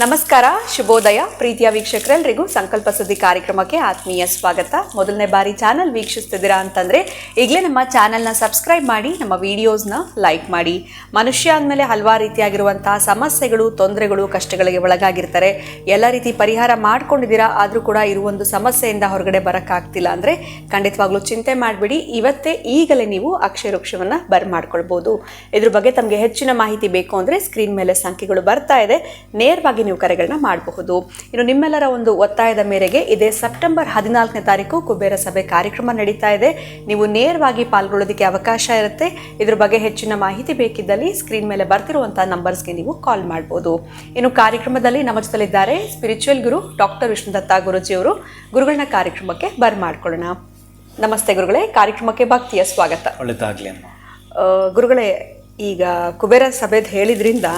ನಮಸ್ಕಾರ, ಶುಭೋದಯ ಪ್ರೀತಿಯ ವೀಕ್ಷಕರೆಲ್ಲರಿಗೂ ಸಂಕಲ್ಪ ಸುದ್ದಿ ಕಾರ್ಯಕ್ರಮಕ್ಕೆ ಆತ್ಮೀಯ ಸ್ವಾಗತ. ಮೊದಲನೇ ಬಾರಿ ಚಾನಲ್ ವೀಕ್ಷಿಸ್ತಿದ್ದೀರಾ ಅಂತಂದರೆ ಈಗಲೇ ನಮ್ಮ ಚಾನಲ್ನ ಸಬ್ಸ್ಕ್ರೈಬ್ ಮಾಡಿ, ನಮ್ಮ ವಿಡಿಯೋಸ್ನ ಲೈಕ್ ಮಾಡಿ. ಮನುಷ್ಯ ಅಂದಮೇಲೆ ಹಲವಾರು ರೀತಿಯಾಗಿರುವಂತಹ ಸಮಸ್ಯೆಗಳು, ತೊಂದರೆಗಳು, ಕಷ್ಟಗಳಿಗೆ ಒಳಗಾಗಿರ್ತಾರೆ. ಎಲ್ಲ ರೀತಿ ಪರಿಹಾರ ಮಾಡ್ಕೊಂಡಿದ್ದೀರಾ, ಆದರೂ ಕೂಡ ಇರುವೊಂದು ಸಮಸ್ಯೆಯಿಂದ ಹೊರಗಡೆ ಬರೋಕ್ಕಾಗ್ತಿಲ್ಲ ಅಂದರೆ ಖಂಡಿತವಾಗ್ಲೂ ಚಿಂತೆ ಮಾಡಿಬಿಡಿ. ಇವತ್ತೇ ಈಗಲೇ ನೀವು ಅಕ್ಷಯ ವೃಕ್ಷವನ್ನು ಮಾಡ್ಕೊಳ್ಬೋದು. ಇದ್ರ ಬಗ್ಗೆ ತಮಗೆ ಹೆಚ್ಚಿನ ಮಾಹಿತಿ ಬೇಕು ಅಂದರೆ ಸ್ಕ್ರೀನ್ ಮೇಲೆ ಸಂಖ್ಯೆಗಳು ಬರ್ತಾ ಇದೆ, ನೇರವಾಗಿ ನೀವು ಕರೆಗಳನ್ನ ಮಾಡಬಹುದು. ಇನ್ನು ನಿಮ್ಮೆಲ್ಲರ ಒಂದು ಒತ್ತಾಯದ ಮೇರೆಗೆ ಇದೇ ಸೆಪ್ಟೆಂಬರ್ 14ನೇ ತಾರೀಕು ಕುಬೇರ ಸಭೆ ಕಾರ್ಯಕ್ರಮ ನಡೀತಾ ಇದೆ. ನೀವು ನೇರವಾಗಿ ಪಾಲ್ಗೊಳ್ಳೋದಕ್ಕೆ ಅವಕಾಶ ಇರುತ್ತೆ. ಇದ್ರ ಬಗ್ಗೆ ಹೆಚ್ಚಿನ ಮಾಹಿತಿ ಬೇಕಿದ್ದಲ್ಲಿ ಸ್ಕ್ರೀನ್ ಮೇಲೆ ಬರ್ತಿರುವಂತಹ ನಂಬರ್ಸ್ಗೆ ನೀವು ಕಾಲ್ ಮಾಡಬಹುದು. ಇನ್ನು ಕಾರ್ಯಕ್ರಮದಲ್ಲಿ ನಮ್ಮ ಜೊತೆಲಿದ್ದಾರೆ ಸ್ಪಿರಿಚುವಲ್ ಗುರು ಡಾಕ್ಟರ್ ವಿಷ್ಣುದತ್ತ ಗುರುಜಿಯವರು. ಗುರುಗಳನ್ನ ಕಾರ್ಯಕ್ರಮಕ್ಕೆ ಮಾಡ್ಕೊಳ್ಳೋಣ. ನಮಸ್ತೆ ಗುರುಗಳೇ, ಕಾರ್ಯಕ್ರಮಕ್ಕೆ ಭಕ್ತಿಯ ಸ್ವಾಗತ. ಒಳ್ಳೆದಾಗ್ಲಿ ಅಮ್ಮ. ಗುರುಗಳೇ, ಈಗ ಕುಬೇರ ಸಭೆದು ಹೇಳಿದ್ರಿಂದ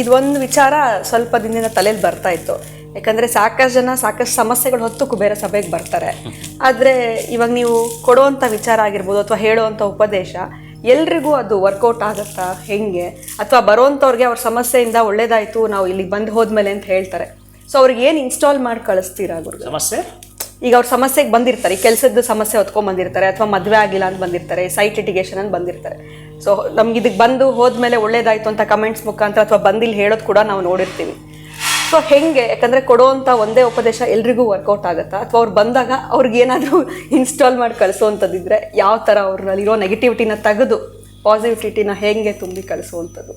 ಇದೊಂದು ವಿಚಾರ ಸ್ವಲ್ಪ ದಿನದಿಂದ ತಲೆಯಲ್ಲಿ ಬರ್ತಾ ಇತ್ತು. ಯಾಕಂದರೆ ಸಾಕಷ್ಟು ಜನ ಸಾಕಷ್ಟು ಸಮಸ್ಯೆಗಳು ಹೊತ್ತು ಕುಬೇರ ಸಭೆಗೆ ಬರ್ತಾರೆ. ಆದರೆ ಇವಾಗ ನೀವು ಕೊಡುವಂಥ ವಿಚಾರ ಆಗಿರ್ಬೋದು ಅಥವಾ ಹೇಳುವಂಥ ಉಪದೇಶ ಎಲ್ರಿಗೂ ಅದು ವರ್ಕೌಟ್ ಆಗುತ್ತಾ ಹೆಂಗೆ? ಅಥವಾ ಬರೋವಂಥವ್ರಿಗೆ ಅವ್ರ ಸಮಸ್ಯೆಯಿಂದ ಒಳ್ಳೇದಾಯಿತು, ನಾವು ಇಲ್ಲಿಗೆ ಬಂದು ಹೋದ್ಮೇಲೆ ಅಂತ ಹೇಳ್ತಾರೆ. ಸೊ ಅವ್ರಿಗೆ ಏನು ಇನ್ಸ್ಟಾಲ್ ಮಾಡಿ ಕಳಿಸ್ತೀರಾ ಗುರು? ಸಮಸ್ಯೆ ಈಗ ಅವ್ರ ಸಮಸ್ಯೆಗೆ ಬಂದಿರ್ತಾರೆ, ಕೆಲಸದ ಸಮಸ್ಯೆ ಹೊತ್ಕೊಂಡ್ ಬಂದಿರ್ತಾರೆ, ಅಥವಾ ಮದುವೆ ಆಗಿಲ್ಲ ಅಂತ ಬಂದಿರ್ತಾರೆ, ಸೈಟ್ ಲಿಟಿಗೇಷನ್ ಅಂತ ಬಂದಿರ್ತಾರೆ. ಸೊ ನಮ್ಗೆ ಇದಕ್ಕೆ ಬಂದು ಹೋದ್ಮೇಲೆ ಒಳ್ಳೇದಾಯ್ತು ಅಂತ ಕಮೆಂಟ್ಸ್ ಮುಖಾಂತರ ಅಥವಾ ಬಂದಿಲ್ಲಿ ಹೇಳೋದು ಕೂಡ ನಾವು ನೋಡಿರ್ತೀವಿ. ಸೊ ಹೆಂಗೆ? ಯಾಕಂದರೆ ಕೊಡೋವಂಥ ಒಂದೇ ಉಪದೇಶ ಎಲ್ರಿಗೂ ವರ್ಕೌಟ್ ಆಗುತ್ತಾ? ಅಥವಾ ಅವ್ರು ಬಂದಾಗ ಅವ್ರಿಗೆ ಏನಾದರೂ ಇನ್ಸ್ಟಾಲ್ ಮಾಡಿ ಕಳಿಸೋವಂಥದ್ದಿದ್ರೆ ಯಾವ ಥರ ಅವ್ರಲ್ಲಿರೋ ನೆಗೆಟಿವಿಟಿನ ತೆಗೆದು ಪಾಸಿಟಿವಿಟಿನ ಹೇಗೆ ತುಂಬಿ ಕಳಿಸುವಂಥದ್ದು?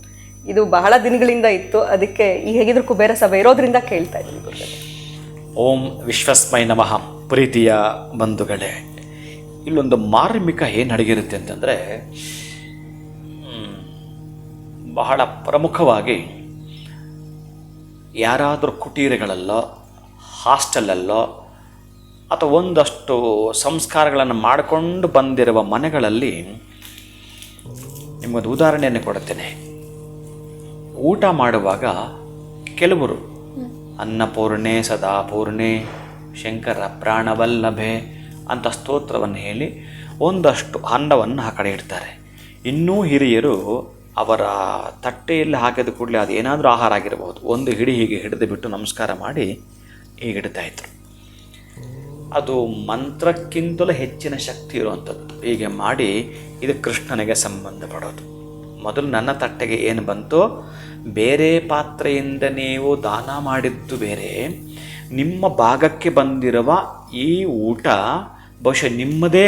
ಇದು ಬಹಳ ದಿನಗಳಿಂದ ಇತ್ತು, ಅದಕ್ಕೆ ಈಗ ಹೇಗಿದ್ರು ಕುಬೇರ ಸಭೆ ಇರೋದ್ರಿಂದ ಕೇಳ್ತಾ ಇದ್ದೀನಿ. ಓಂ ವಿಶ್ವಸ್ಮೈ ನಮಃ. ಪ್ರೀತಿಯ ಬಂಧುಗಳೇ, ಇಲ್ಲೊಂದು ಮಾರ್ಮಿಕ ಏನು ಅಡಗಿರುತ್ತೆ ಅಂತಂದರೆ, ಬಹಳ ಪ್ರಮುಖವಾಗಿ ಯಾರಾದರೂ ಕುಟೀರಗಳಲ್ಲೋ ಹಾಸ್ಟೆಲಲ್ಲೋ ಅಥವಾ ಒಂದಷ್ಟು ಸಂಸ್ಕಾರಗಳನ್ನು ಮಾಡಿಕೊಂಡು ಬಂದಿರುವ ಮನೆಗಳಲ್ಲಿ ನಿಮಗೊಂದು ಉದಾಹರಣೆಯನ್ನು ಕೊಡುತ್ತೇನೆ. ಊಟ ಮಾಡುವಾಗ ಕೆಲವರು ಅನ್ನಪೂರ್ಣೆ ಸದಾಪೂರ್ಣೆ ಶಂಕರ ಪ್ರಾಣವಲ್ಲಭೆ ಅಂತ ಸ್ತೋತ್ರವನ್ನು ಹೇಳಿ ಒಂದಷ್ಟು ಅನ್ನವನ್ನು ಆ ಕಡೆ ಇಡ್ತಾರೆ. ಇನ್ನೂ ಹಿರಿಯರು ಅವರ ತಟ್ಟೆಯಲ್ಲಿ ಹಾಕಿದ ಕೂಡಲೇ ಅದು ಏನಾದರೂ ಆಹಾರ ಆಗಿರಬಹುದು, ಒಂದು ಹಿಡಿ ಹೀಗೆ ಹಿಡಿದು ಬಿಟ್ಟು ನಮಸ್ಕಾರ ಮಾಡಿ ಹೀಗೆ ಇಡ್ತಾಯಿದ್ರು. ಅದು ಮಂತ್ರಕ್ಕಿಂತಲೂ ಹೆಚ್ಚಿನ ಶಕ್ತಿ ಇರುವಂಥದ್ದು. ಹೀಗೆ ಮಾಡಿ ಇದು ಕೃಷ್ಣನಿಗೆ ಸಂಬಂಧಪಡೋದು. ಮೊದಲು ನನ್ನ ತಟ್ಟೆಗೆ ಏನು ಬಂತೋ ಬೇರೆ ಪಾತ್ರೆಯಿಂದ ನೀವು ದಾನ ಮಾಡಿದ್ದು ಬೇರೆ, ನಿಮ್ಮ ಭಾಗಕ್ಕೆ ಬಂದಿರುವ ಈ ಊಟ ಬಹುಶಃ ನಿಮ್ಮದೇ.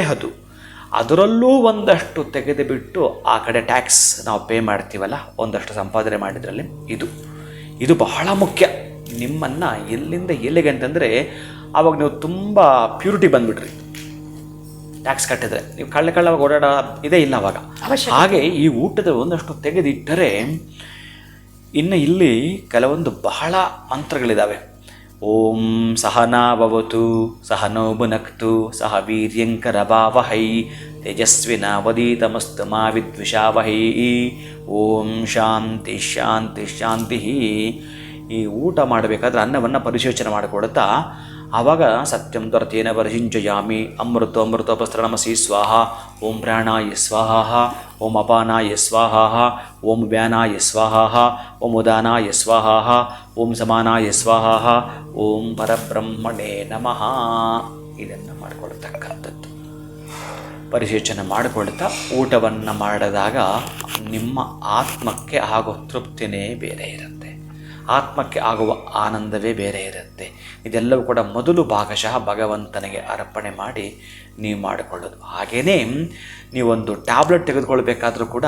ಅದರಲ್ಲೂ ಒಂದಷ್ಟು ತೆಗೆದುಬಿಟ್ಟು ಆ ಕಡೆ ಟ್ಯಾಕ್ಸ್ ನಾವು ಪೇ ಮಾಡ್ತೀವಲ್ಲ, ಒಂದಷ್ಟು ಸಂಪಾದನೆ ಮಾಡಿದ್ರಲ್ಲಿ ಇದು ಬಹಳ ಮುಖ್ಯ. ನಿಮ್ಮನ್ನು ಎಲ್ಲಿಂದ ಎಲ್ಲಿಗೆ ಅಂತಂದರೆ ಆವಾಗ ನೀವು ತುಂಬ ಪ್ಯೂರಿಟಿ ಬಂದುಬಿಟ್ರಿ. ಟ್ಯಾಕ್ಸ್ ಕಟ್ಟಿದ್ರೆ ನೀವು ಕಳ್ಳವಾಗ ಓಡಾಡೋ ಇದೇ ಇಲ್ಲ ಅವಾಗ. ಹಾಗೆ ಈ ಊಟದ ಒಂದಷ್ಟು ತೆಗೆದಿಟ್ಟರೆ ಇನ್ನು ಇಲ್ಲಿ ಕೆಲವೊಂದು ಬಹಳ ಮಂತ್ರಗಳಿದ್ದಾವೆ. ಓಂ ಸಹನಾ ಭವತು ಸಹನೋ ಭುನಕ್ತು ಸಹ ವೀರ್ಯಂಕರವಾವಹೈ ತೇಜಸ್ವಿನಾವಧೀತಮಸ್ತು ಮಾ ವಿದ್ವಿಷಾವಹೈ. ಓಂ ಶಾಂತಿ ಶಾಂತಿ ಶಾಂತಿ. ಈ ಊಟ ಮಾಡಬೇಕಾದ್ರೆ ಅನ್ನವನ್ನು ಪರಿಶೋಚನೆ ಮಾಡಿಕೊಡುತ್ತಾ ಆವಾಗ ಸತ್ಯಂ ತ್ವರ್ತೇನ ಪರಿಶಿಂಚಯಾಮಿ ಅಮೃತೋಪಸ್ತರಣಮಸಿ ಸ್ವಾಹ. ಓಂ ಪ್ರಾಣಾಯ ಸ್ವಾಹ, ಓಂ ಅಪಾನಾಯ ಸ್ವಾಹ, ಓಂ ವ್ಯಾನಾಯ ಸ್ವಾಹ, ಓಂ ಉದಾನಾಯ ಸ್ವಾಹ, ಓಂ ಸಮಾನಾಯ ಸ್ವಾಹ, ಓಂ ಪರಬ್ರಹ್ಮಣೇ ನಮಃ. ಇದನ್ನು ಮಾಡಿಕೊಳ್ತಕ್ಕಂಥದ್ದು ಪರಿಶೋಚನೆ ಮಾಡಿಕೊಳ್ತಾ ಊಟವನ್ನು ಮಾಡಿದಾಗ ನಿಮ್ಮ ಆತ್ಮಕ್ಕೆ ಆಗೋ ತೃಪ್ತಿನೇ ಬೇರೆ ಇರುತ್ತೆ, ಆತ್ಮಕ್ಕೆ ಆಗುವ ಆನಂದವೇ ಬೇರೆ ಇರುತ್ತೆ. ಇದೆಲ್ಲವೂ ಕೂಡ ಮೊದಲು ಭಾಗಶಃ ಭಗವಂತನಿಗೆ ಅರ್ಪಣೆ ಮಾಡಿ ನೀವು ಮಾಡಿಕೊಳ್ಳೋದು. ಹಾಗೆಯೇ ನೀವೊಂದು ಟ್ಯಾಬ್ಲೆಟ್ ತೆಗೆದುಕೊಳ್ಬೇಕಾದ್ರೂ ಕೂಡ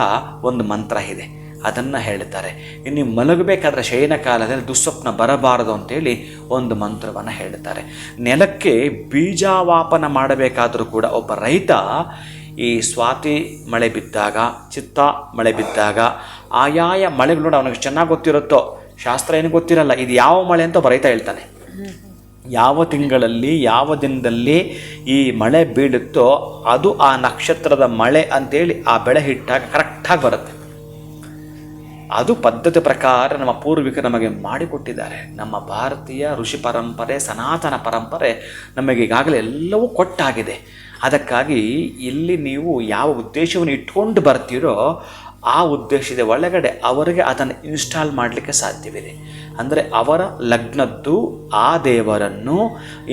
ಒಂದು ಮಂತ್ರ ಇದೆ, ಅದನ್ನು ಹೇಳ್ತಾರೆ. ಇನ್ನು ಮಲಗಬೇಕಾದ್ರೆ ಶಯನ ಕಾಲದಲ್ಲಿ ದುಸ್ವಪ್ನ ಬರಬಾರದು ಅಂತೇಳಿ ಒಂದು ಮಂತ್ರವನ್ನು ಹೇಳ್ತಾರೆ. ನೆಲಕ್ಕೆ ಬೀಜಾವಾಪನ ಮಾಡಬೇಕಾದರೂ ಕೂಡ ಒಬ್ಬ ರೈತ ಈ ಸ್ವಾತಿ ಮಳೆ ಬಿದ್ದಾಗ, ಚಿತ್ತ ಮಳೆ ಬಿದ್ದಾಗ, ಆಯಾಯ ಮಳೆಗಳು ನೋಡಿ ಅವನಿಗೆ ಚೆನ್ನಾಗಿ ಗೊತ್ತಿರುತ್ತೋ, ಶಾಸ್ತ್ರ ಏನು ಗೊತ್ತಿರಲ್ಲ, ಇದು ಯಾವ ಮಳೆ ಅಂತ ಒಬ್ಬ ರೈತ ಹೇಳ್ತಾನೆ. ಯಾವ ತಿಂಗಳಲ್ಲಿ ಯಾವ ದಿನದಲ್ಲಿ ಈ ಮಳೆ ಬೀಳುತ್ತೋ ಅದು ಆ ನಕ್ಷತ್ರದ ಮಳೆ ಅಂತೇಳಿ ಆ ಬೆಳೆ ಹಿಟ್ಟಾಗ ಕರೆಕ್ಟಾಗಿ ಬರುತ್ತೆ. ಅದು ಪದ್ಧತಿ ಪ್ರಕಾರ ನಮ್ಮ ಪೂರ್ವಿಕರು ನಮಗೆ ಮಾಡಿಕೊಟ್ಟಿದ್ದಾರೆ. ನಮ್ಮ ಭಾರತೀಯ ಋಷಿ ಪರಂಪರೆ, ಸನಾತನ ಪರಂಪರೆ ನಮಗೆ ಈಗಾಗಲೇ ಎಲ್ಲವೂ ಕೊಟ್ಟಾಗಿದೆ. ಅದಕ್ಕಾಗಿ ಇಲ್ಲಿ ನೀವು ಯಾವ ಉದ್ದೇಶವನ್ನು ಇಟ್ಕೊಂಡು ಬರ್ತೀರೋ ಆ ಉದ್ದೇಶದ ಒಳಗಡೆ ಅವರಿಗೆ ಅದನ್ನು ಇನ್ಸ್ಟಾಲ್ ಮಾಡಲಿಕ್ಕೆ ಸಾಧ್ಯವಿದೆ. ಅಂದರೆ ಅವರ ಲಗ್ನದ್ದು ಆ ದೇವರನ್ನು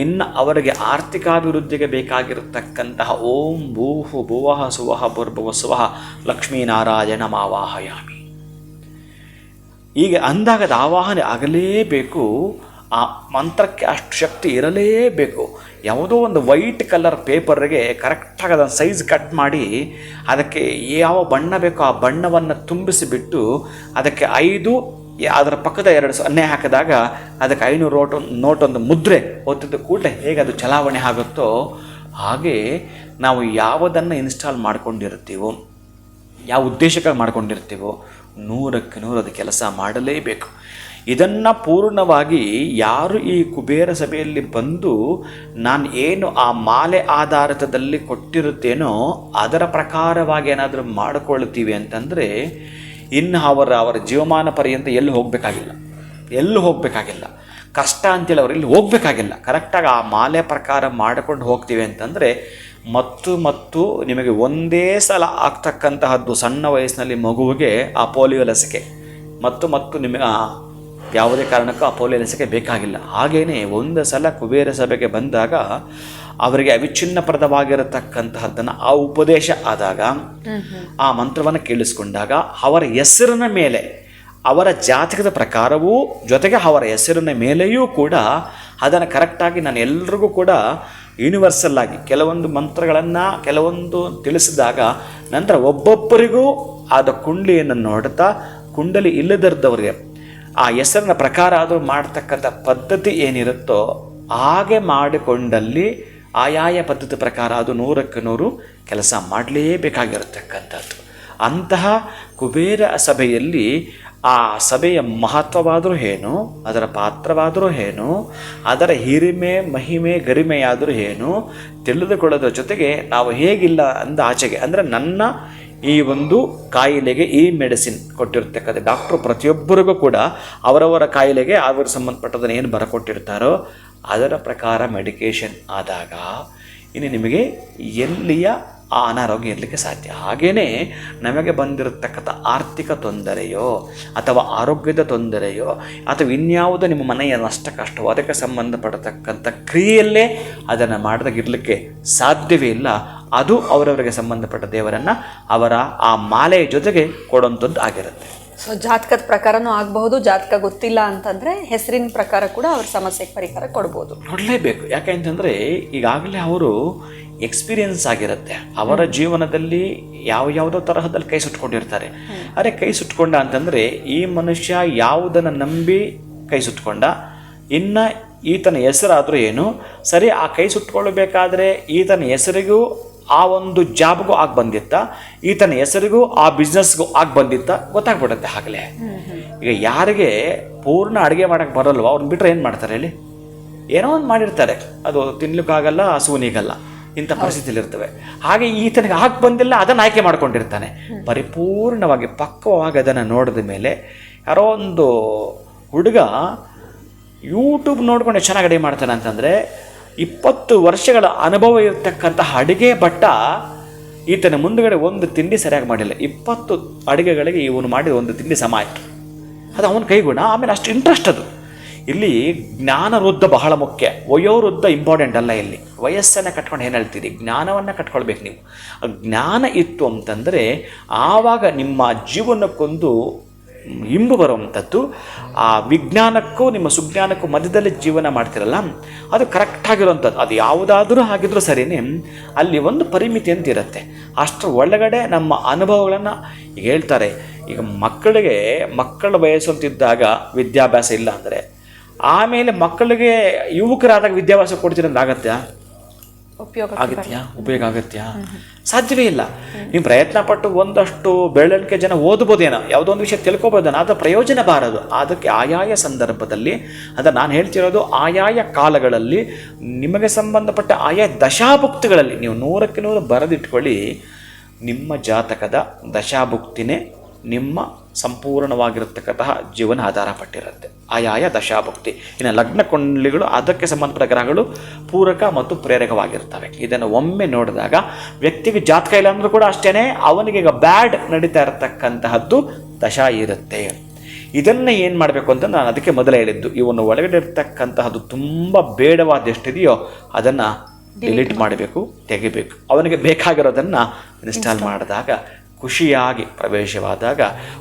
ಇನ್ನು ಅವರಿಗೆ ಆರ್ಥಿಕಾಭಿವೃದ್ಧಿಗೆ ಬೇಕಾಗಿರತಕ್ಕಂತಹ ಓಂ ಭೂಹು ಭುವಃ ಸುವಃ ಭುರ್ಭುವ ಸ್ವಃ ಲಕ್ಷ್ಮೀನಾರಾಯಣ ಮಾವಾಹಯಾಮಿ ಹೀಗೆ ಅಂದಾಗ ಅದು ಆವಾಹನೆ ಆಗಲೇಬೇಕು. ಆ ಮಂತ್ರಕ್ಕೆ ಅಷ್ಟು ಶಕ್ತಿ ಇರಲೇಬೇಕು. ಯಾವುದೋ ಒಂದು ವೈಟ್ ಕಲರ್ ಪೇಪರ್ಗೆ ಕರೆಕ್ಟಾಗಿ ಅದನ್ನು ಸೈಜ್ ಕಟ್ ಮಾಡಿ ಅದಕ್ಕೆ ಯಾವ ಬಣ್ಣ ಬೇಕೋ ಆ ಬಣ್ಣವನ್ನು ತುಂಬಿಸಿಬಿಟ್ಟು ಅದಕ್ಕೆ 5 ಅದರ ಪಕ್ಕದ 2 ಸೊನ್ನೆ ಹಾಕಿದಾಗ ಅದಕ್ಕೆ 500 ನೋಟೊಂದು ಮುದ್ರೆ ಒತ್ತಿದ ಕೂಡಲೇ ಹೇಗೆ ಅದು ಚಲಾವಣೆ ಆಗುತ್ತೋ ಹಾಗೆ ನಾವು ಯಾವುದನ್ನು ಇನ್ಸ್ಟಾಲ್ ಮಾಡ್ಕೊಂಡಿರ್ತೀವೋ, ಯಾವ ಉದ್ದೇಶಕ್ಕಾಗಿ ಮಾಡ್ಕೊಂಡಿರ್ತೀವೋ 100ಕ್ಕೆ 100 ಅದು ಕೆಲಸ ಮಾಡಲೇಬೇಕು. ಇದನ್ನು ಪೂರ್ಣವಾಗಿ ಯಾರು ಈ ಕುಬೇರ ಸಭೆಯಲ್ಲಿ ಬಂದು ನಾನು ಏನು ಆ ಮಾಲೆ ಆಧಾರಿತದಲ್ಲಿ ಕೊಟ್ಟಿರುತ್ತೇನೋ ಅದರ ಪ್ರಕಾರವಾಗಿ ಏನಾದರೂ ಮಾಡಿಕೊಳ್ತೀವಿ ಅಂತಂದರೆ ಇನ್ನು ಅವರ ಜೀವಮಾನ ಪರ್ಯಂತ ಎಲ್ಲೂ ಹೋಗಬೇಕಾಗಿಲ್ಲ. ಕಷ್ಟ ಅಂತೇಳಿ ಅವ್ರು ಇಲ್ಲಿ ಹೋಗಬೇಕಾಗಿಲ್ಲ. ಕರೆಕ್ಟಾಗಿ ಆ ಮಾಲೆ ಪ್ರಕಾರ ಮಾಡಿಕೊಂಡು ಹೋಗ್ತೀವಿ ಅಂತಂದರೆ ಮತ್ತು ನಿಮಗೆ ಒಂದೇ ಸಲ ಆಗ್ತಕ್ಕಂತಹದ್ದು ಸಣ್ಣ ವಯಸ್ಸಿನಲ್ಲಿ ಮಗುವಿಗೆ ಆ ಪೋಲಿಯೋ ಲಸಿಕೆ ಮತ್ತು ನಿಮಗೆ ಯಾವುದೇ ಕಾರಣಕ್ಕೂ ಆ ಪೋಲಿಯೋ ಲಸಿಕೆ ಬೇಕಾಗಿಲ್ಲ. ಹಾಗೆಯೇ ಒಂದು ಸಲ ಕುಬೇರ ಸಭೆಗೆ ಬಂದಾಗ ಅವರಿಗೆ ಅವಿಚ್ಛಿನ್ನಪ್ರದವಾಗಿರತಕ್ಕಂತಹದ್ದನ್ನು ಆ ಉಪದೇಶ ಆದಾಗ ಆ ಮಂತ್ರವನ್ನು ಕೇಳಿಸ್ಕೊಂಡಾಗ ಅವರ ಹೆಸರಿನ ಮೇಲೆ ಅವರ ಜಾತಕದ ಪ್ರಕಾರವೂ ಜೊತೆಗೆ ಅವರ ಹೆಸರಿನ ಮೇಲೆಯೂ ಕೂಡ ಅದನ್ನು ಕರೆಕ್ಟಾಗಿ ನಾನು ಎಲ್ರಿಗೂ ಕೂಡ ಯೂನಿವರ್ಸಲ್ ಆಗಿ ಕೆಲವೊಂದು ಮಂತ್ರಗಳನ್ನು ಕೆಲವೊಂದು ತಿಳಿಸಿದಾಗ ನಂತರ ಒಬ್ಬೊಬ್ಬರಿಗೂ ಆದ ಕುಂಡಲಿಯನ್ನು ನೋಡುತ್ತಾ ಕುಂಡಲಿ ಇಲ್ಲದಿದ್ದವರಿಗೆ ಆ ಹೆಸರಿನ ಪ್ರಕಾರ ಅದು ಮಾಡ್ತಕ್ಕಂಥ ಪದ್ಧತಿ ಏನಿರುತ್ತೋ ಹಾಗೆ ಮಾಡಿಕೊಂಡಲ್ಲಿ ಆಯಾಯ ಪದ್ಧತಿ ಪ್ರಕಾರ ಅದು 100ಕ್ಕೆ 100 ಕೆಲಸ ಮಾಡಲೇಬೇಕಾಗಿರತಕ್ಕಂಥದ್ದು. ಅಂತಹ ಕುಬೇರ ಸಭೆಯಲ್ಲಿ ಆ ಸಭೆಯ ಮಹತ್ವವಾದರೂ ಏನು, ಅದರ ಪಾತ್ರವಾದರೂ ಏನು, ಅದರ ಹಿರಿಮೆ ಮಹಿಮೆ ಗರಿಮೆಯಾದರೂ ಏನು ತಿಳಿದುಕೊಳ್ಳೋದ್ರ ಜೊತೆಗೆ ನಾವು ಹೇಗಿಲ್ಲ ಅಂದ ಆಚೆಗೆ ಅಂದರೆ ನನ್ನ ಈ ಒಂದು ಕಾಯಿಲೆಗೆ ಈ ಮೆಡಿಸಿನ್ ಕೊಟ್ಟಿರ್ತಕ್ಕಂಥ ಡಾಕ್ಟ್ರು ಪ್ರತಿಯೊಬ್ಬರಿಗೂ ಕೂಡ ಅವರವರ ಕಾಯಿಲೆಗೆ ಅವ್ರಿಗೆ ಸಂಬಂಧಪಟ್ಟದನ್ನು ಏನು ಬರಕೊಟ್ಟಿರ್ತಾರೋ ಅದರ ಪ್ರಕಾರ ಮೆಡಿಕೇಷನ್ ಆದಾಗ ಇನ್ನು ನಿಮಗೆ ಎಲ್ಲಿಯ ಆ ಅನಾರೋಗ್ಯ ಇರಲಿಕ್ಕೆ ಸಾಧ್ಯ. ಹಾಗೆಯೇ ನಮಗೆ ಬಂದಿರತಕ್ಕಂಥ ಆರ್ಥಿಕ ತೊಂದರೆಯೋ ಅಥವಾ ಆರೋಗ್ಯದ ತೊಂದರೆಯೋ ಅಥವಾ ಇನ್ಯಾವುದೋ ನಿಮ್ಮ ಮನೆಯ ನಷ್ಟ ಕಷ್ಟವೋ ಅದಕ್ಕೆ ಸಂಬಂಧಪಡತಕ್ಕಂಥ ಕ್ರಿಯೆಯಲ್ಲೇ ಅದನ್ನು ಮಾಡಿದಾಗಿರಲಿಕ್ಕೆ ಸಾಧ್ಯವೇ ಇಲ್ಲ. ಅದು ಅವರವರಿಗೆ ಸಂಬಂಧಪಟ್ಟ ದೇವರನ್ನು ಅವರ ಆ ಮಾಲೆಯ ಜೊತೆಗೆ ಕೊಡುವಂಥದ್ದು ಆಗಿರುತ್ತೆ. ಸೊ ಜಾತಕದ ಪ್ರಕಾರನೂ ಆಗಬಹುದು, ಜಾತಕ ಗೊತ್ತಿಲ್ಲ ಅಂತಂದರೆ ಹೆಸರಿನ ಪ್ರಕಾರ ಕೂಡ ಅವ್ರ ಸಮಸ್ಯೆಗೆ ಪರಿಹಾರ ಕೊಡ್ಬೋದು. ನೋಡಲೇಬೇಕು. ಯಾಕೆ ಅಂತಂದರೆ ಈಗಾಗಲೇ ಅವರು ಎಕ್ಸ್ಪೀರಿಯನ್ಸ್ ಆಗಿರುತ್ತೆ. ಅವರ ಜೀವನದಲ್ಲಿ ಯಾವುದೋ ತರಹದಲ್ಲಿ ಕೈ ಸುಟ್ಕೊಂಡಿರ್ತಾರೆ. ಅರೆ ಕೈ ಸುಟ್ಕೊಂಡ ಅಂತಂದರೆ ಈ ಮನುಷ್ಯ ಯಾವುದನ್ನು ನಂಬಿ ಕೈ ಸುಟ್ಕೊಂಡ, ಇನ್ನು ಈತನ ಹೆಸರಾದರೂ ಏನು ಸರಿ, ಆ ಕೈ ಸುಟ್ಕೊಳ್ಬೇಕಾದ್ರೆ ಈತನ ಹೆಸರಿಗೂ ಆ ಒಂದು ಜಾಬ್ಗೂ ಆಗಿ ಬಂದಿತ್ತ, ಈತನ ಹೆಸರಿಗೂ ಆ ಬಿಸ್ನೆಸ್ಗೂ ಆಗಿ ಬಂದಿತ್ತ ಗೊತ್ತಾಗ್ಬಿಡುತ್ತೆ. ಆಗಲೇ ಈಗ ಯಾರಿಗೆ ಪೂರ್ಣ ಅಡುಗೆ ಮಾಡೋಕ್ಕೆ ಬರಲ್ವೋ ಅವ್ರನ್ನ ಬಿಟ್ಟರೆ ಏನು ಮಾಡ್ತಾರೆ ಹೇಳಿ? ಏನೋ ಒಂದು ಮಾಡಿರ್ತಾರೆ, ಅದು ತಿನ್ಲಿಕ್ಕಾಗಲ್ಲ, ಹಸುವನಿಗಲ್ಲ, ಇಂಥ ಪರಿಸ್ಥಿತಿಲಿರ್ತವೆ. ಹಾಗೆ ಈತನಿಗೆ ಹಾಕಿ ಬಂದಿಲ್ಲ, ಅದನ್ನು ಆಯ್ಕೆ ಮಾಡ್ಕೊಂಡಿರ್ತಾನೆ. ಪರಿಪೂರ್ಣವಾಗಿ ಪಕ್ವವಾಗಿ ಅದನ್ನು ನೋಡಿದ ಮೇಲೆ ಯಾರೋ ಒಂದು ಹುಡುಗ ಯೂಟ್ಯೂಬ್ ನೋಡ್ಕೊಂಡು ಚೆನ್ನಾಗಿ ಅಡುಗೆ ಮಾಡ್ತಾನೆ ಅಂತಂದರೆ 20 ವರ್ಷಗಳ ಅನುಭವ ಇರತಕ್ಕಂತಹ ಅಡುಗೆ ಭಟ್ಟ ಈತನ ಮುಂದುಗಡೆ ಒಂದು ತಿಂಡಿ ಸರಿಯಾಗಿ ಮಾಡಿಲ್ಲ. 20 ಅಡುಗೆಗಳಿಗೆ ಇವನು ಮಾಡಿದ ಒಂದು ತಿಂಡಿ ಸಮ ಆಯಿತು. ಅದು ಅವನ ಕೈಗುಣ. ಆಮೇಲೆ ಅಷ್ಟು ಇಂಟ್ರೆಸ್ಟ್ ಅದು. ಇಲ್ಲಿ ಜ್ಞಾನ ವೃದ್ಧ ಬಹಳ ಮುಖ್ಯ, ವಯೋವೃದ್ಧ ಇಂಪಾರ್ಟೆಂಟ್ ಅಲ್ಲ. ಇಲ್ಲಿ ವಯಸ್ಸನ್ನು ಕಟ್ಕೊಂಡು ಏನು ಹೇಳ್ತೀರಿ, ಜ್ಞಾನವನ್ನು ಕಟ್ಕೊಳ್ಬೇಕು ನೀವು. ಜ್ಞಾನ ಇತ್ತು ಅಂತಂದರೆ ಆವಾಗ ನಿಮ್ಮ ಜೀವನಕ್ಕೊಂದು ಇಂಬು ಬರುವಂಥದ್ದು. ಆ ವಿಜ್ಞಾನಕ್ಕೂ ನಿಮ್ಮ ಸುಜ್ಞಾನಕ್ಕೂ ಮಧ್ಯದಲ್ಲಿ ಜೀವನ ಮಾಡ್ತಿರಲ್ಲ, ಅದು ಕರೆಕ್ಟಾಗಿರುವಂಥದ್ದು. ಅದು ಯಾವುದಾದ್ರೂ ಆಗಿದ್ರೂ ಸರಿಯೇ, ಅಲ್ಲಿ ಒಂದು ಪರಿಮಿತಿ ಅಂತ ಇರುತ್ತೆ. ಅಷ್ಟರ ಒಳಗಡೆ ನಮ್ಮ ಅನುಭವಗಳನ್ನು ಈಗ ಹೇಳ್ತಾರೆ. ಈಗ ಮಕ್ಕಳ ವಯಸ್ಸು ಅಂತಿದ್ದಾಗ ವಿದ್ಯಾಭ್ಯಾಸ ಇಲ್ಲ ಅಂದರೆ ಆಮೇಲೆ ಮಕ್ಕಳಿಗೆ ಯುವಕರಾದಾಗ ವಿದ್ಯಾಭ್ಯಾಸ ಕೊಡ್ತೀರ ಅಂದ್ರೆ ಉಪಯೋಗ ಆಗತ್ಯಾ? ಸಾಧ್ಯವೇ ಇಲ್ಲ. ನೀವು ಪ್ರಯತ್ನ ಪಟ್ಟು ಒಂದಷ್ಟು ಬೆರಳಿಕೆ ಜನ ಓದ್ಬೋದೇನೋ, ಯಾವುದೋ ಒಂದು ವಿಷಯ ತಿಳ್ಕೊಬೋದೇನೋ, ಅದು ಪ್ರಯೋಜನ ಬಾರದು. ಅದಕ್ಕೆ ಆಯಾಯ ಸಂದರ್ಭದಲ್ಲಿ ನಾನು ಹೇಳ್ತಿರೋದು ಆಯಾಯ ಕಾಲಗಳಲ್ಲಿ ನಿಮಗೆ ಸಂಬಂಧಪಟ್ಟ ಆಯಾ ದಶಾಭುಕ್ತಿಗಳಲ್ಲಿ ನೀವು 100ಕ್ಕೆ 100 ಬರೆದಿಟ್ಕೊಳ್ಳಿ. ನಿಮ್ಮ ಜಾತಕದ ದಶಾಭುಕ್ತಿನೇ ನಿಮ್ಮ ಸಂಪೂರ್ಣವಾಗಿರತಕ್ಕಂತಹ ಜೀವನ ಆಧಾರ ಪಟ್ಟಿರುತ್ತೆ. ಆಯಾಯ ದಶಾಭುಕ್ತಿ. ಇನ್ನು ಲಗ್ನ ಕುಂಡಲಿಗಳು ಅದಕ್ಕೆ ಸಂಬಂಧಪಟ್ಟ ಗ್ರಹಗಳು ಪೂರಕ ಮತ್ತು ಪ್ರೇರಕವಾಗಿರ್ತವೆ. ಇದನ್ನು ಒಮ್ಮೆ ನೋಡಿದಾಗ ವ್ಯಕ್ತಿಗೆ ಜಾತಕ ಇಲ್ಲ ಅಂದರೂ ಕೂಡ ಅಷ್ಟೇ, ಅವನಿಗೆ ಈಗ ಬ್ಯಾಡ್ ನಡೀತಾ ಇರತಕ್ಕಂತಹದ್ದು ದಶಾ ಇರುತ್ತೆ. ಇದನ್ನು ಏನು ಮಾಡಬೇಕು ಅಂತ ನಾನು ಅದಕ್ಕೆ ಮೊದಲೇ ಹೇಳಿದ್ದು, ಇವನು ಒಳಗಡೆ ಇರ್ತಕ್ಕಂತಹದ್ದು ತುಂಬ ಬೇಡವಾದ ಎಷ್ಟಿದೆಯೋ ಅದನ್ನು ಡಿಲೀಟ್ ಮಾಡಬೇಕು, ತೆಗಿಬೇಕು. ಅವನಿಗೆ ಬೇಕಾಗಿರೋದನ್ನು ಇನ್ಸ್ಟಾಲ್ ಮಾಡಿದಾಗ ಖುಷಿಯಾಗಿ ಪ್ರವೇಶವಾದಾಗ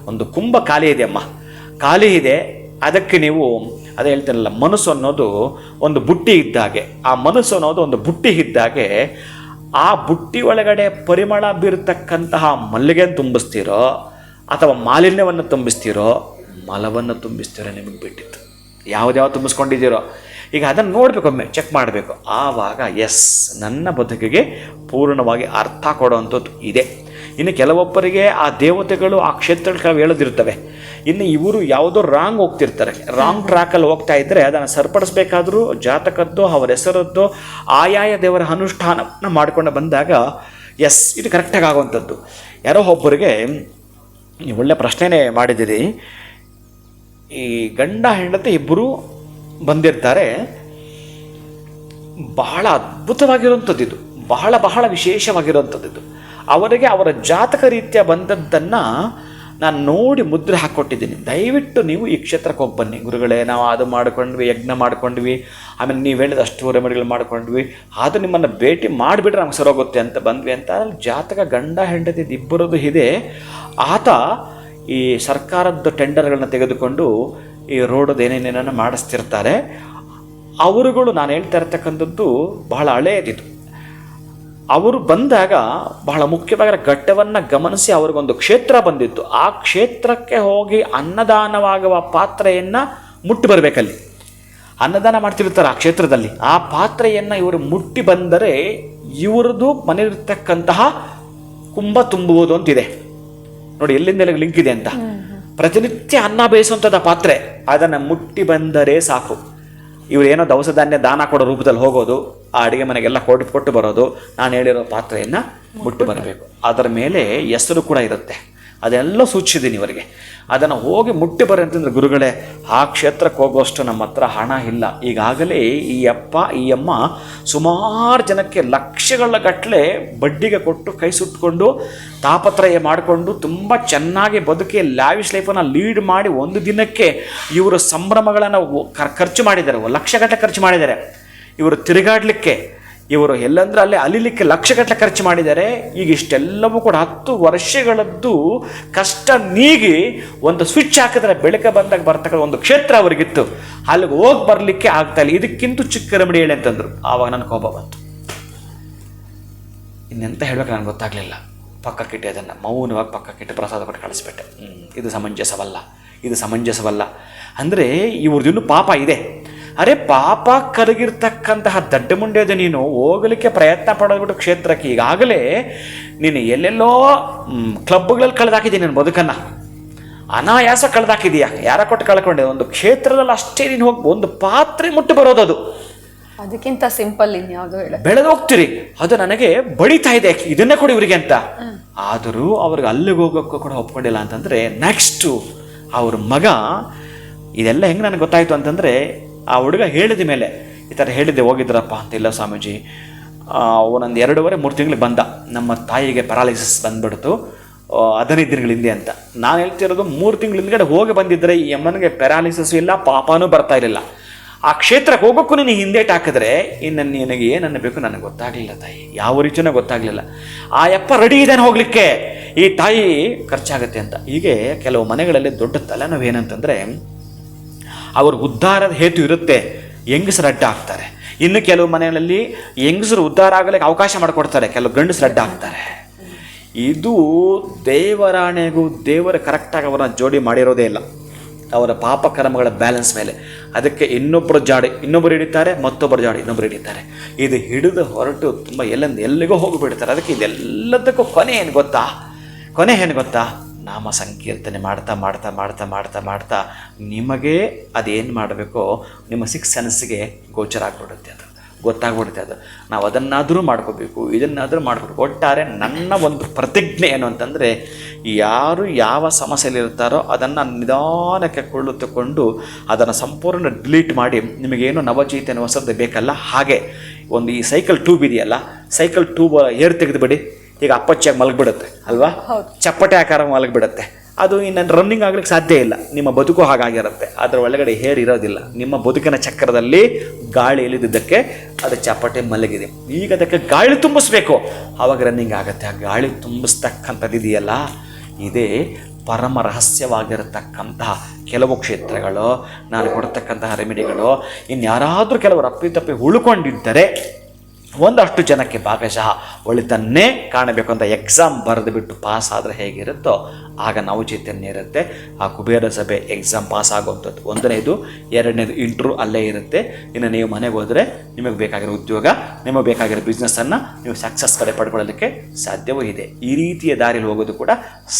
ಒಂದು ಕುಂಭ ಖಾಲಿ ಇದೆ ಅಮ್ಮ, ಖಾಲಿ ಇದೆ. ಅದಕ್ಕೆ ನೀವು ಅದೇ ಹೇಳ್ತೀನಲ್ಲ, ಮನಸ್ಸು ಅನ್ನೋದು ಒಂದು ಬುಟ್ಟಿ ಇದ್ದಾಗೆ. ಆ ಮನಸ್ಸು ಅನ್ನೋದು ಒಂದು ಬುಟ್ಟಿ ಇದ್ದಾಗೆ. ಆ ಬುಟ್ಟಿ ಒಳಗಡೆ ಪರಿಮಳ ಬೀರತಕ್ಕಂತಹ ಮಲ್ಲಿಗೆಯನ್ನು ತುಂಬಿಸ್ತೀರೋ ಅಥವಾ ಮಾಲಿನ್ಯವನ್ನು ತುಂಬಿಸ್ತೀರೋ, ಮಲವನ್ನು ತುಂಬಿಸ್ತೀರೋ, ನಿಮಗೆ ಬಿಟ್ಟಿತ್ತು. ಯಾವುದ್ಯಾವ ತುಂಬಿಸ್ಕೊಂಡಿದ್ದೀರೋ ಈಗ ಅದನ್ನು ನೋಡಬೇಕು, ಒಮ್ಮೆ ಚೆಕ್ ಮಾಡಬೇಕು. ಆವಾಗ ಎಸ್, ನನ್ನ ಬದುಕಿಗೆ ಪೂರ್ಣವಾಗಿ ಅರ್ಥ ಕೊಡುವಂಥದ್ದು ಇದೆ. ಇನ್ನು ಕೆಲವೊಬ್ಬರಿಗೆ ಆ ದೇವತೆಗಳು ಆ ಕ್ಷೇತ್ರಗಳು ಕೆಲವು ಹೇಳೋದಿರ್ತವೆ. ಇನ್ನು ಇವರು ಯಾವುದೋ ರಾಂಗ್ ಹೋಗ್ತಿರ್ತಾರೆ, ರಾಂಗ್ ಟ್ರ್ಯಾಕಲ್ಲಿ ಹೋಗ್ತಾ ಇದ್ದರೆ ಅದನ್ನು ಸರಿಪಡಿಸ್ಬೇಕಾದ್ರೂ ಜಾತಕದ್ದು ಅವರ ಹೆಸರದ್ದು ಆಯಾಯ ದೇವರ ಅನುಷ್ಠಾನವನ್ನು ಮಾಡಿಕೊಂಡು ಬಂದಾಗ ಎಸ್, ಇದು ಕರೆಕ್ಟಾಗಿ ಆಗುವಂಥದ್ದು. ಯಾರೋ ಒಬ್ಬರಿಗೆ ನೀವು ಒಳ್ಳೆ ಪ್ರಶ್ನೆನೇ ಮಾಡಿದ್ದೀರಿ. ಈ ಗಂಡ ಹೆಂಡತಿ ಇಬ್ಬರು ಬಂದಿರ್ತಾರೆ. ಬಹಳ ಅದ್ಭುತವಾಗಿರುವಂಥದ್ದು ಇದು, ಬಹಳ ವಿಶೇಷವಾಗಿರುವಂಥದ್ದು ಇದು. ಅವರಿಗೆ ಅವರ ಜಾತಕ ರೀತಿಯ ಬಂದದ್ದನ್ನು ನಾನು ನೋಡಿ ಮುದ್ರೆ ಹಾಕ್ಕೊಟ್ಟಿದ್ದೀನಿ. ದಯವಿಟ್ಟು ನೀವು ಈ ಕ್ಷೇತ್ರಕ್ಕೆ ಹೋಗಿ ಬನ್ನಿ ಗುರುಗಳೇ, ನಾವು ಅದು ಮಾಡ್ಕೊಂಡ್ವಿ, ಯಜ್ಞ ಮಾಡ್ಕೊಂಡ್ವಿ, ಆಮೇಲೆ ನೀವು ಹೇಳಿದ ಅಷ್ಟು ರೆಮಿಡಿಗಳು ಮಾಡ್ಕೊಂಡ್ವಿ, ಅದು ನಿಮ್ಮನ್ನು ಭೇಟಿ ಮಾಡಿಬಿಟ್ರೆ ನಮ್ಗೆ ಸರೋಗುತ್ತೆ ಅಂತ ಬಂದ್ವಿ ಅಂತ. ಅಲ್ಲಿ ಜಾತಕ ಗಂಡ ಹೆಂಡತಿ ಇಬ್ಬರದು ಇದೆ. ಆತ ಈ ಸರ್ಕಾರದ ಟೆಂಡರ್ಗಳನ್ನ ತೆಗೆದುಕೊಂಡು ಈ ರೋಡದು ಏನೇನೇನೋ ಮಾಡಿಸ್ತಿರ್ತಾರೆ. ಅವರುಗಳು ನಾನು ಹೇಳ್ತಾ ಇರ್ತಕ್ಕಂಥದ್ದು ಬಹಳ ಹಳೆಯದಿದು. ಅವರು ಬಂದಾಗ ಬಹಳ ಮುಖ್ಯವಾಗಿ ಘಟ್ಟವನ್ನು ಗಮನಿಸಿ ಅವ್ರಿಗೊಂದು ಕ್ಷೇತ್ರ ಬಂದಿತ್ತು. ಆ ಕ್ಷೇತ್ರಕ್ಕೆ ಹೋಗಿ ಅನ್ನದಾನವಾಗುವ ಪಾತ್ರೆಯನ್ನು ಮುಟ್ಟಿ ಬರಬೇಕಲ್ಲಿ. ಅನ್ನದಾನ ಮಾಡ್ತಿರ್ತಾರೆ ಆ ಕ್ಷೇತ್ರದಲ್ಲಿ. ಆ ಪಾತ್ರೆಯನ್ನು ಇವರು ಮುಟ್ಟಿ ಬಂದರೆ ಇವ್ರದ್ದು ಮನೆಯಲ್ಲಿರ್ತಕ್ಕಂತಹ ಕುಂಭ ತುಂಬುವುದು ಅಂತಿದೆ ನೋಡಿ, ಎಲ್ಲಿಂದ ಲಿಂಕ್ ಇದೆ ಅಂತ. ಪ್ರತಿನಿತ್ಯ ಅನ್ನ ಬೇಯಿಸುವಂಥದ್ದು ಪಾತ್ರೆ, ಅದನ್ನು ಮುಟ್ಟಿ ಬಂದರೆ ಸಾಕು. ಇವರು ಏನೋ ದವಸ ಧಾನ್ಯ ದಾನ ಕೊಡೋ ರೂಪದಲ್ಲಿ ಹೋಗೋದು, ಆ ಅಡುಗೆ ಮನೆಗೆಲ್ಲ ಕೊಟ್ಟು ಬರೋದು. ನಾನು ಹೇಳಿರೋ ಪಾತ್ರೆಯನ್ನು ಮುಟ್ಟಿ ಬರಬೇಕು. ಅದರ ಮೇಲೆ ಹೆಸರು ಕೂಡ ಇರುತ್ತೆ, ಅದೆಲ್ಲ ಸೂಚಿಸಿದ್ದೀನಿ ಇವರಿಗೆ. ಅದನ್ನು ಹೋಗಿ ಮುಟ್ಟಿ ಬರ್ರಿ ಅಂತಂದ್ರೆ, ಗುರುಗಳೇ ಆ ಕ್ಷೇತ್ರಕ್ಕೆ ಹೋಗುವಷ್ಟು ನಮ್ಮ ಹತ್ರ ಹಣ ಇಲ್ಲ. ಈಗಾಗಲೇ ಈ ಅಪ್ಪ ಈ ಅಮ್ಮ ಸುಮಾರು ಜನಕ್ಕೆ ಲಕ್ಷಗಳ ಗಟ್ಟಲೆ ಬಡ್ಡಿಗೆ ಕೊಟ್ಟು ಕೈ ಸುಟ್ಟುಕೊಂಡು ತಾಪತ್ರಯ ಮಾಡಿಕೊಂಡು ತುಂಬ ಚೆನ್ನಾಗಿ ಬದುಕಿ ಲ್ಯಾವಿಶ್ ಲೈಫನ್ನು ಲೀಡ್ ಮಾಡಿ ಒಂದು ದಿನಕ್ಕೆ ಇವರು ಸಂಭ್ರಮಗಳನ್ನು ಖರ್ಚು ಮಾಡಿದ್ದಾರೆ, ಲಕ್ಷಗಟ್ಟಲೆ ಖರ್ಚು ಮಾಡಿದ್ದಾರೆ. ಇವರು ತಿರುಗಾಡಲಿಕ್ಕೆ, ಇವರು ಎಲ್ಲಂದ್ರೆ ಅಲ್ಲೇ ಅಲಿಲಿಕ್ಕೆ ಲಕ್ಷಗಟ್ಟಲೆ ಖರ್ಚು ಮಾಡಿದ್ದಾರೆ. ಈಗ ಇಷ್ಟೆಲ್ಲವೂ ಕೂಡ 10 ವರ್ಷಗಳದ್ದು ಕಷ್ಟ ನೀಗಿ ಒಂದು ಸ್ವಿಚ್ ಹಾಕಿದ್ರೆ ಬೆಳಕೆ ಬಂದಾಗ ಬರ್ತಕ್ಕಂಥ ಒಂದು ಕ್ಷೇತ್ರ ಅವರಿಗಿತ್ತು. ಅಲ್ಲಿಗೆ ಹೋಗಿ ಬರಲಿಕ್ಕೆ ಆಗ್ತಾ ಇಲ್ಲ. ಇದಕ್ಕಿಂತ ಚಿಕ್ಕ ರೆಮಿಡಿ ಹೇಳಿ ಅಂತಂದರು. ಆವಾಗ ನನ್ನ ಕೋಪ ಬಂತು. ಇನ್ನೆಂತ ಹೇಳ್ಬೇಕು ನನಗೆ ಗೊತ್ತಾಗಲಿಲ್ಲ. ಪಕ್ಕಕ್ಕಿಟ್ಟೆ, ಅದನ್ನು ಮೌನವಾಗಿ ಪಕ್ಕಕ್ಕಿಟ್ಟು ಪ್ರಸಾದ ಕೊಟ್ಟು ಕಳಿಸ್ಬಿಟ್ಟೆ. ಇದು ಸಮಂಜಸವಲ್ಲ ಅಂದರೆ ಇವ್ರದ್ದು ಪಾಪ ಇದೆ. ಅರೆ ಪಾಪ ಕರಗಿರ್ತಕ್ಕಂತಹ ದಡ್ಡ ಮುಂಡೆದ ನೀನು ಹೋಗಲಿಕ್ಕೆ ಪ್ರಯತ್ನ ಪಡೋದ್ಬಿಟ್ಟು ಕ್ಷೇತ್ರಕ್ಕೆ. ಈಗಾಗಲೇ ನೀನು ಎಲ್ಲೆಲ್ಲೋ ಕ್ಲಬ್ಗಳಲ್ಲಿ ಕಳೆದಾಕಿದ್ದೀನಿ ನನ್ನ ಬದುಕನ್ನು, ಅನಾಯಾಸ ಕಳೆದಾಕಿದೀಯಾ. ಯಾರ ಕೊಟ್ಟು ಕಳ್ಕೊಂಡೆ? ಒಂದು ಕ್ಷೇತ್ರದಲ್ಲಿ ಅಷ್ಟೇ ನೀನು ಹೋಗಿ ಒಂದು ಪಾತ್ರೆ ಮುಟ್ಟು ಬರೋದದು. ಅದಕ್ಕಿಂತ ಸಿಂಪಲ್ ಇನ್ಯಾವುದು ಹೇಳ. ಬೆಳೆದು ಹೋಗ್ತೀರಿ, ಅದು ನನಗೆ ಬಡಿತಾ ಇದೆ, ಇದನ್ನೇ ಕೊಡಿ ಇವರಿಗೆ ಅಂತ. ಆದರೂ ಅವ್ರಿಗೆ ಅಲ್ಲಿಗೆ ಹೋಗೋಕ್ಕೂ ಕೂಡ ಒಪ್ಕೊಂಡಿಲ್ಲ. ಅಂತಂದರೆ ನೆಕ್ಸ್ಟು ಅವ್ರ ಮಗ, ಇದೆಲ್ಲ ಹೆಂಗೆ ನನಗೆ ಗೊತ್ತಾಯಿತು ಅಂತಂದರೆ, ಆ ಹುಡುಗ ಹೇಳಿದ ಮೇಲೆ ಈ ಥರ ಹೇಳಿದ್ದೆ, ಹೋಗಿದ್ರಪ್ಪ ಅಂತ. ಇಲ್ಲ ಸ್ವಾಮೀಜಿ, ಅವನೊಂದು 2.5-3 ತಿಂಗಳಿಗೆ ಬಂದ. ನಮ್ಮ ತಾಯಿಗೆ ಪ್ಯಾರಾಲಿಸಿಸ್ ಬಂದ್ಬಿಡ್ತು 15 ದಿನಗಳ ಹಿಂದೆ ಅಂತ. ನಾನು ಹೇಳ್ತಿರೋದು 3 ತಿಂಗಳ ಹಿಂದ್ಗಡೆ ಹೋಗಿ ಬಂದಿದ್ದರೆ ಈ ಅಮ್ಮನಿಗೆ ಪ್ಯಾರಾಲಿಸಿಸ್ ಇಲ್ಲ, ಪಾಪನೂ ಬರ್ತಾ ಇರಲಿಲ್ಲ. ಆ ಕ್ಷೇತ್ರಕ್ಕೆ ಹೋಗೋಕ್ಕೂ ನೀನು ಹಿಂದೇಟ್ ಹಾಕಿದ್ರೆ ಇನ್ನು ನಿನಗೆ ಏನು ಬೇಕು ನನಗೆ ಗೊತ್ತಾಗಲಿಲ್ಲ ತಾಯಿ, ಯಾವ ರೀತಿಯೂ ಗೊತ್ತಾಗಲಿಲ್ಲ. ಆ ಯಪ್ಪ ರೆಡಿ ಇದ್ದಾನೆ ಹೋಗಲಿಕ್ಕೆ, ಈ ತಾಯಿ ಖರ್ಚಾಗುತ್ತೆ ಅಂತ. ಹೀಗೆ ಕೆಲವು ಮನೆಗಳಲ್ಲಿ ದೊಡ್ಡ ತಲೆನೋವು ಏನಂತಂದರೆ, ಅವ್ರ ಉದ್ಧಾರದ ಹೇತು ಇರುತ್ತೆ, ಹೆಂಗಸರು ಅಡ್ಡ ಆಗ್ತಾರೆ. ಇನ್ನು ಕೆಲವು ಮನೆಗಳಲ್ಲಿ ಹೆಂಗಸರು ಉದ್ಧಾರ ಆಗಲಿಕ್ಕೆ ಅವಕಾಶ ಮಾಡಿಕೊಡ್ತಾರೆ, ಕೆಲವು ಗಂಡಸರು ಅಡ್ಡ ಆಗ್ತಾರೆ. ಇದು ದೇವರಾಣೆಗೂ ದೇವರ ಕರೆಕ್ಟಾಗಿ ಅವರನ್ನ ಜೋಡಿ ಮಾಡಿರೋದೇ ಇಲ್ಲ, ಅವರ ಪಾಪ ಕರ್ಮಗಳ ಬ್ಯಾಲೆನ್ಸ್ ಮೇಲೆ. ಅದಕ್ಕೆ ಇನ್ನೊಬ್ಬರು ಹಿಡಿತಾರೆ, ಮತ್ತೊಬ್ಬರು ಜಾಡಿ ಇನ್ನೊಬ್ಬರು ಹಿಡಿತಾರೆ. ಇದು ಹಿಡಿದು ಹೊರಟು ತುಂಬ ಎಲ್ಲಿಗೋ ಹೋಗಿಬಿಡ್ತಾರೆ. ಅದಕ್ಕೆ ಇದೆಲ್ಲದಕ್ಕೂ ಕೊನೆ ಏನು ಗೊತ್ತಾ? ನಾಮ ಸಂಕೀರ್ತನೆ ಮಾಡ್ತಾ ನಿಮಗೆ ಅದೇನು ಮಾಡಬೇಕೋ ನಿಮ್ಮ 6 ಸೆನ್ಸ್ಗೆ ಗೋಚರ ಆಗಿಬಿಡುತ್ತೆ. ಅದು ಗೊತ್ತಾಗ್ಬಿಡುತ್ತೆ ಅದು. ನಾವು ಅದನ್ನಾದರೂ ಮಾಡ್ಕೋಬೇಕು, ಇದನ್ನಾದರೂ ಮಾಡ್ಕೋಬೇಕು. ಒಟ್ಟಾರೆ ನನ್ನ ಒಂದು ಪ್ರತಿಜ್ಞೆ ಏನು ಅಂತಂದರೆ, ಯಾರು ಯಾವ ಸಮಸ್ಯೆಯಲ್ಲಿರ್ತಾರೋ ಅದನ್ನು ನಿಧಾನಕ್ಕೆ ಕೊಳ್ಳುತ್ತುಕೊಂಡು ಅದನ್ನು ಸಂಪೂರ್ಣ ಡಿಲೀಟ್ ಮಾಡಿ, ನಿಮಗೇನು ನವಚೈತನ್ಯ ಹೊಸದು ಬೇಕಲ್ಲ, ಹಾಗೆ ಒಂದು ಈ ಸೈಕಲ್ ಟ್ಯೂಬ್ ಇದೆಯಲ್ಲ, ಸೈಕಲ್ ಟ್ಯೂಬ್ ಏರ್ ತೆಗೆದುಬಿಡಿ. ಈಗ ಅಪ್ಪಚ್ಚಿಯಾಗಿ ಮಲಗಿಬಿಡುತ್ತೆ ಅಲ್ವಾ, ಚಪ್ಪಟೆ ಆಕಾರ ಮಲಗಿಬಿಡುತ್ತೆ. ಅದು ಇನ್ನು ರನ್ನಿಂಗ್ ಆಗ್ಲಿಕ್ಕೆ ಸಾಧ್ಯ ಇಲ್ಲ. ನಿಮ್ಮ ಬದುಕು ಹಾಗಾಗಿರುತ್ತೆ. ಅದರ ಒಳಗಡೆ ಹೇರ್ ಇರೋದಿಲ್ಲ. ನಿಮ್ಮ ಬದುಕಿನ ಚಕ್ರದಲ್ಲಿ ಗಾಳಿ ಇಳಿದಿದ್ದಕ್ಕೆ ಅದು ಚಪ್ಪಟೆ ಮಲಗಿದೆ. ಈಗ ಅದಕ್ಕೆ ಗಾಳಿ ತುಂಬಿಸ್ಬೇಕು, ಆವಾಗ ರನ್ನಿಂಗ್ ಆಗುತ್ತೆ. ಆ ಗಾಳಿ ತುಂಬಿಸ್ತಕ್ಕಂಥದ್ದು ಇದೆಯಲ್ಲ, ಇದೇ ಪರಮ ರಹಸ್ಯವಾಗಿರತಕ್ಕಂತಹ ಕೆಲವು ಕ್ಷೇತ್ರಗಳು, ನಾನು ಕೊಡ್ತಕ್ಕಂತಹ ರೆಮಿಡಿಗಳು. ಇನ್ಯಾರಾದರೂ ಕೆಲವರು ಅಪ್ಪಿತಪ್ಪಿ ಉಳ್ಕೊಂಡಿದ್ದರೆ ಒಂದಷ್ಟು ಜನಕ್ಕೆ ಭಾಗಶಃ ಒಳಿತನ್ನೇ ಕಾಣಬೇಕು ಅಂತ ಎಕ್ಸಾಮ್ ಬರೆದು ಬಿಟ್ಟು ಪಾಸ್ ಆದರೆ ಹೇಗಿರುತ್ತೋ ಆಗ ನಾವು ಚೈತನ್ಯ ಇರುತ್ತೆ. ಆ ಕುಬೇರ ಸಭೆ ಎಕ್ಸಾಮ್ ಪಾಸ್ ಆಗುವಂಥದ್ದು ಒಂದನೇದು. ಎರಡನೇದು ಇಂಟ್ರ್ಯೂ ಅಲ್ಲೇ ಇರುತ್ತೆ. ಇನ್ನು ನೀವು ಮನೆಗೆ ಹೋದರೆ ನಿಮಗೆ ಬೇಕಾಗಿರೋ ಉದ್ಯೋಗ, ನಿಮಗೆ ಬೇಕಾಗಿರೋ ಬಿಸ್ನೆಸ್ಸನ್ನು ನೀವು ಸಕ್ಸಸ್ ಕಡೆ ಪಡ್ಕೊಳ್ಳೋದಕ್ಕೆ ಸಾಧ್ಯವೂ ಇದೆ. ಈ ರೀತಿಯ ದಾರಿಯಲ್ಲಿ ಹೋಗೋದು ಕೂಡ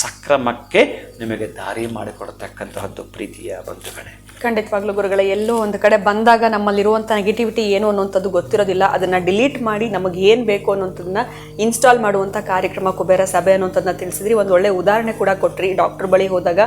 ಸಕ್ರಮಕ್ಕೆ ನಿಮಗೆ ದಾರಿ ಮಾಡಿಕೊಡ್ತಕ್ಕಂತಹದ್ದು ಪ್ರೀತಿಯ ಬಂಧುಗಳೇ. ಖಂಡಿತವಾಗ್ಲೂ ಗುರುಗಳೇ, ಎಲ್ಲೋ ಒಂದು ಕಡೆ ಬಂದಾಗ ನಮ್ಮಲ್ಲಿರುವಂಥ ನೆಗೆಟಿವಿಟಿ ಏನು ಅನ್ನೋಂಥದ್ದು ಗೊತ್ತಿರೋದಿಲ್ಲ. ಅದನ್ನು ಡಿಲೀಟ್ ಮಾಡಿ ನಮಗೆ ಏನು ಬೇಕು ಅನ್ನೋಂಥದ್ದನ್ನ ಇನ್ಸ್ಟಾಲ್ ಮಾಡುವಂಥ ಕಾರ್ಯಕ್ರಮ ಕುಬೇರ ಸಭೆ ಅನ್ನೋಂಥದ್ದನ್ನ ತಿಳಿಸಿದ್ರಿ. ಒಂದು ಒಳ್ಳೆ ಉದಾಹರಣೆ ಕೂಡ ಕೊಟ್ರಿ. ಡಾಕ್ಟರ್ ಬಳಿ ಹೋದಾಗ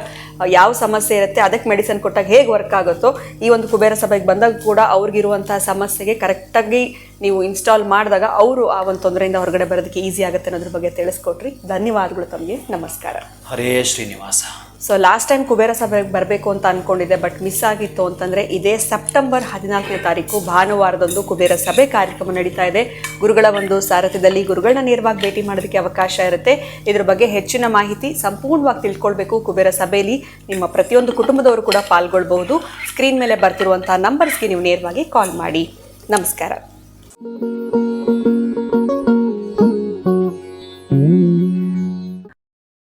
ಯಾವ ಸಮಸ್ಯೆ ಇರುತ್ತೆ, ಅದಕ್ಕೆ ಮೆಡಿಸಿನ್ ಕೊಟ್ಟಾಗ ಹೇಗೆ ವರ್ಕ್ ಆಗುತ್ತೋ, ಈ ಒಂದು ಕುಬೇರ ಸಭೆಗೆ ಬಂದಾಗ ಕೂಡ ಅವ್ರಿಗಿರುವಂಥ ಸಮಸ್ಯೆಗೆ ಕರೆಕ್ಟಾಗಿ ನೀವು ಇನ್ಸ್ಟಾಲ್ ಮಾಡಿದಾಗ ಅವರು ಆ ಒಂದು ತೊಂದರೆಯಿಂದ ಹೊರಗಡೆ ಬರೋದಕ್ಕೆ ಈಸಿ ಆಗುತ್ತೆ ಅನ್ನೋದ್ರ ಬಗ್ಗೆ ತಿಳಿಸ್ಕೊಟ್ರಿ. ಧನ್ಯವಾದಗಳು ತಮಗೆ. ನಮಸ್ಕಾರ. Hare Srinivasa. So last time Kubera ಸಭೆಗೆ ಬರಬೇಕು ಅಂತ ಅಂದ್ಕೊಂಡಿದ್ದೆ, ಬಟ್ ಮಿಸ್ ಆಗಿತ್ತು ಅಂತಂದರೆ ಇದೇ ಸೆಪ್ಟೆಂಬರ್ 14ನೇ ತಾರೀಕು ಭಾನುವಾರದಂದು ಕುಬೇರ ಸಭೆ ಕಾರ್ಯಕ್ರಮ ನಡೀತಾ ಇದೆ. ಗುರುಗಳ ಒಂದು ಸಾರಥ್ಯದಲ್ಲಿ ಗುರುಗಳನ್ನ ನೇರವಾಗಿ ಭೇಟಿ ಮಾಡೋದಕ್ಕೆ ಅವಕಾಶ ಇರುತ್ತೆ. ಇದ್ರ ಬಗ್ಗೆ ಹೆಚ್ಚಿನ ಮಾಹಿತಿ ಸಂಪೂರ್ಣವಾಗಿ ತಿಳ್ಕೊಳ್ಬೇಕು. ಕುಬೇರ ಸಭೆಯಲ್ಲಿ ನಿಮ್ಮ ಪ್ರತಿಯೊಂದು ಕುಟುಂಬದವರು ಕೂಡ ಪಾಲ್ಗೊಳ್ಬಹುದು. ಸ್ಕ್ರೀನ್ ಮೇಲೆ ಬರ್ತಿರುವಂತಹ ನಂಬರ್ಸ್ಗೆ ನೀವು ನೇರವಾಗಿ ಕಾಲ್ ಮಾಡಿ. ನಮಸ್ಕಾರ.